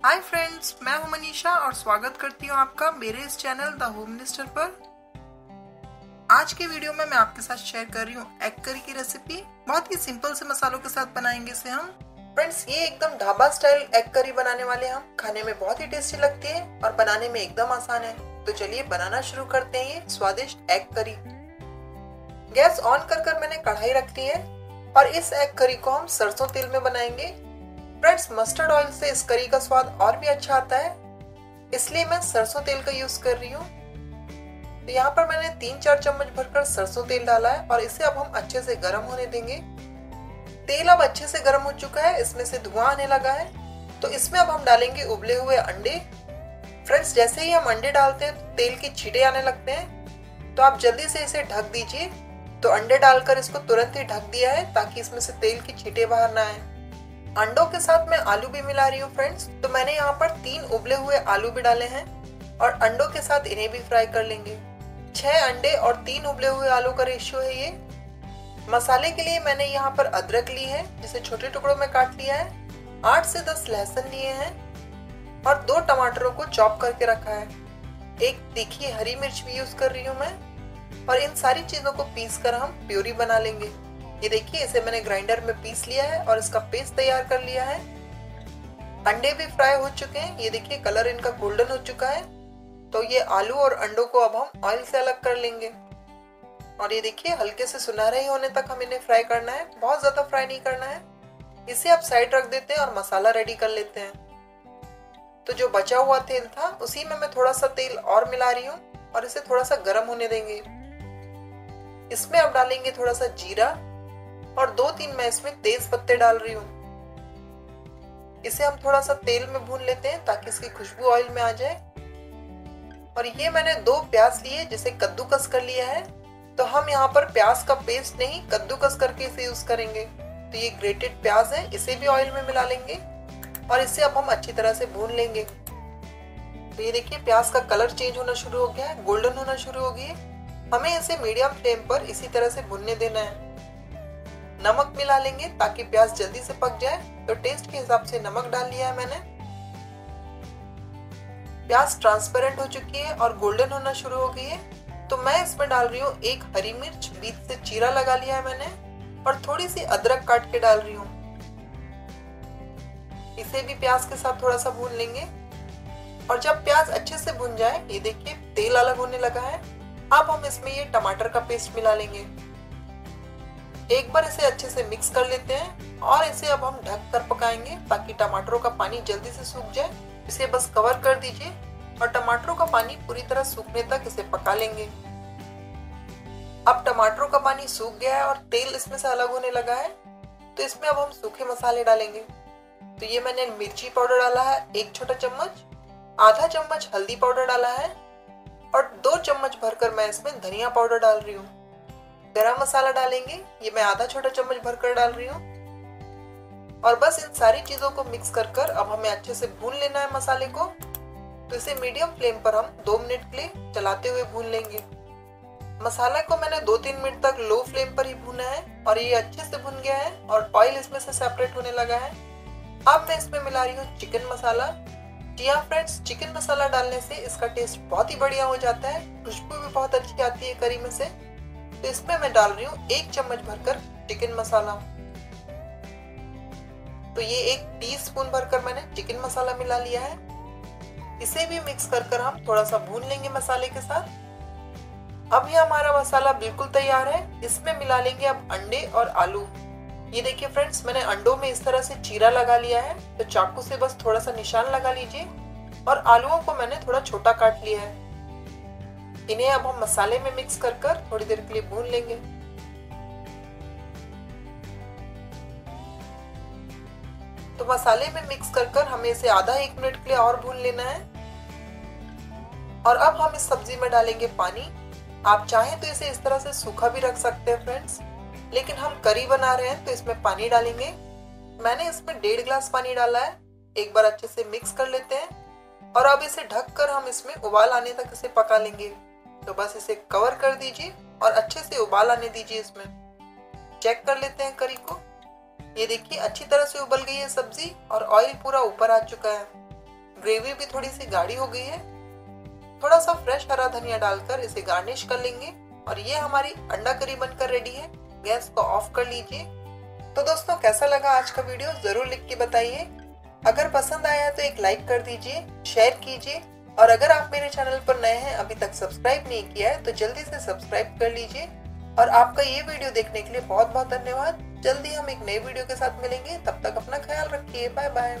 Hi friends, मैं हूं मनीषा और स्वागत करती हूं आपका मेरे इस चैनल द होम मिनिस्टर पर। आज के वीडियो में मैं आपके साथ शेयर कर रही हूं एग करी की रेसिपी। बहुत ही सिंपल से मसालों के साथ बनाएंगे इसे हम। फ्रेंड्स, ये एकदम ढाबा स्टाइल एग करी बनाने वाले हम। खाने में बहुत ही टेस्टी लगती है और बनाने में एकदम आसान है। तो चलिए बनाना शुरू करते हैं ये स्वादिष्ट एग करी। गैस ऑन कर मैंने कढ़ाई रख ली है और इस एग करी को हम सरसों तेल में बनाएंगे। फ्रेंड्स, मस्टर्ड ऑयल से इस करी का स्वाद और भी अच्छा आता है, इसलिए मैं सरसों तेल का यूज कर रही हूँ। तो यहाँ पर मैंने 3-4 चम्मच भरकर सरसों तेल डाला है और इसे अब हम अच्छे से गर्म होने देंगे। तेल अब अच्छे से गर्म हो चुका है, इसमें से धुआं आने लगा है। तो इसमें अब हम डालेंगे उबले हुए अंडे। फ्रेंड्स, जैसे ही हम अंडे डालते हैं तो तेल के छींटे आने लगते हैं, तो आप जल्दी से इसे ढक दीजिए। तो अंडे डालकर इसको तुरंत ही ढक दिया है ताकि इसमें से तेल की छींटे बाहर ना आए। अंडों के साथ मैं आलू भी मिला रही हूँ फ्रेंड्स। तो मैंने यहाँ पर 3 उबले हुए आलू भी डाले हैं और अंडों के साथ इन्हें भी फ्राई कर लेंगे। 6 अंडे और 3 उबले हुए आलू का रेशियो है ये। मसाले के लिए मैंने यहाँ पर अदरक ली है, जिसे छोटे टुकड़ों में काट लिया है। 8 से 10 लहसुन लिए हैं और 2 टमाटरों को चॉप करके रखा है। एक तीखी हरी मिर्च भी यूज कर रही हूँ मैं। और इन सारी चीजों को पीस कर हम प्यूरी बना लेंगे। ये देखिए, इसे मैंने ग्राइंडर में पीस लिया है और इसका पेस्ट तैयार कर लिया है। अंडे भी फ्राई हो चुके हैं, ये देखिए कलर इनका गोल्डन हो चुका है। तो ये आलू और अंडों को अब हम ऑयल से अलग कर लेंगे। और ये देखिए हल्के से सुनहरे होने तक हम इन्हें फ्राई करना है, बहुत ज्यादा फ्राई नहीं करना है। इसे आप साइड रख देते हैं और मसाला रेडी कर लेते हैं। तो जो बचा हुआ तेल था उसी में मैं थोड़ा सा तेल और मिला रही हूँ और इसे थोड़ा सा गर्म होने देंगे। इसमें अब डालेंगे थोड़ा सा जीरा और 2-3 मैं इसमें तेज पत्ते डाल रही हूँ। इसे हम थोड़ा सा तेल में भून लेते हैं ताकि इसकी खुशबू ऑयल में आ जाए। और ये मैंने 2 प्याज लिए जिसे कद्दूकस कर लिया है। तो हम यहाँ पर प्याज का पेस्ट नहीं, कद्दूकस करके इसे यूज करेंगे। तो ये ग्रेटेड प्याज है, इसे भी ऑयल में मिला लेंगे और इसे अब हम अच्छी तरह से भून लेंगे। तो ये देखिए प्याज का कलर चेंज होना शुरू हो गया है, गोल्डन होना शुरू हो गई है। हमें इसे मीडियम फ्लेम पर इसी तरह से भुनने देना है। नमक मिला लेंगे ताकि प्याज जल्दी से पक जाए। तो टेस्ट के हिसाब से नमक डाल लिया है मैंने। प्याज ट्रांसपेरेंट हो चुकी है और गोल्डन होना शुरू हो गई है। तो मैं इसमें डाल रही हूँ 1 हरी मिर्च, बीच से चीरा लगा लिया है मैंने और थोड़ी सी अदरक काट के डाल रही हूँ। इसे भी प्याज के साथ थोड़ा सा भून लेंगे। और जब प्याज अच्छे से भुन जाए, ये देखिए तेल अलग होने लगा है। अब हम इसमें ये टमाटर का पेस्ट मिला लेंगे। एक बार इसे अच्छे से मिक्स कर लेते हैं और इसे अब हम ढक कर पकाएंगे ताकि टमाटरों का पानी जल्दी से सूख जाए। इसे बस कवर कर दीजिए और टमाटरों का पानी पूरी तरह सूखने तक इसे पका लेंगे। अब टमाटरों का पानी सूख गया है और तेल इसमें से अलग होने लगा है। तो इसमें अब हम सूखे मसाले डालेंगे। तो ये मैंने मिर्ची पाउडर डाला है 1 छोटा चम्मच, आधा चम्मच हल्दी पाउडर डाला है और 2 चम्मच भरकर मैं इसमें धनिया पाउडर डाल रही हूँ। गरम मसाला डालेंगे, ये मैं आधा छोटा चम्मच भरकर डाल रही हूँ। और बस इन सारी चीजों को मिक्स कर अब हमें अच्छे से भून लेना है मसाले को। तो इसे मीडियम फ्लेम पर हम 2 मिनट के लिए चलाते हुए भून लेंगे। मसाला को मैंने 2-3 मिनट तक लो फ्लेम पर ही भूना है और ये अच्छे से भुन गया है और ऑयल इसमें से सेपरेट होने लगा है। अब मैं इसमें मिला रही हूँ चिकन मसाला। जी हाँ फ्रेंड्स, चिकन मसाला डालने से इसका टेस्ट बहुत ही बढ़िया हो जाता है, खुशबू भी बहुत अच्छी आती है करी में से। तो इसमें मैं डाल रही हूँ 1 चम्मच भरकर चिकन मसाला। तो ये 1 टीस्पून भरकर मैंने चिकन मसाला मिला लिया है। इसे भी मिक्स कर हम थोड़ा सा भून लेंगे मसाले के साथ। अब ये हमारा मसाला बिल्कुल तैयार है। इसमें मिला लेंगे अब अंडे और आलू। ये देखिए फ्रेंड्स, मैंने अंडों में इस तरह से चीरा लगा लिया है। तो चाकू से बस थोड़ा सा निशान लगा लीजिए और आलूओं को मैंने थोड़ा छोटा काट लिया है। इन्हें अब हम मसाले में मिक्स कर थोड़ी देर के लिए भून लेंगे। तो मसाले में मिक्स कर हमें इसे आधा 1 मिनट के लिए और भून लेना है। और अब हम इस सब्जी में डालेंगे पानी। आप चाहें तो इसे इस तरह से सूखा भी रख सकते हैं फ्रेंड्स, लेकिन हम करी बना रहे हैं तो इसमें पानी डालेंगे। मैंने इसमें 1.5 गिलास पानी डाला है। एक बार अच्छे से मिक्स कर लेते हैं और अब इसे ढककर हम इसमें उबाल आने तक इसे पका लेंगे। तो बस इसे कवर कर दीजिए और अच्छे से उबाल आने दीजिए। इसमें चेक कर लेते हैं करी को। ये देखिए अच्छी तरह से उबल गई है सब्जी और ऑयल पूरा ऊपर आ चुका है। ग्रेवी भी थोड़ी सी गाढ़ी हो गई है। थोड़ा सा फ्रेश हरा धनिया डालकर इसे गार्निश कर लेंगे और ये हमारी अंडा करी बनकर रेडी है। गैस को ऑफ कर लीजिए। तो दोस्तों, कैसा लगा आज का वीडियो जरूर लिख के बताइए। अगर पसंद आया तो एक लाइक कर दीजिए, शेयर कीजिए और अगर आप मेरे चैनल पर नए हैं, अभी तक सब्सक्राइब नहीं किया है तो जल्दी से सब्सक्राइब कर लीजिए। और आपका ये वीडियो देखने के लिए बहुत बहुत धन्यवाद। जल्दी हम एक नए वीडियो के साथ मिलेंगे, तब तक अपना ख्याल रखिए। Bye bye.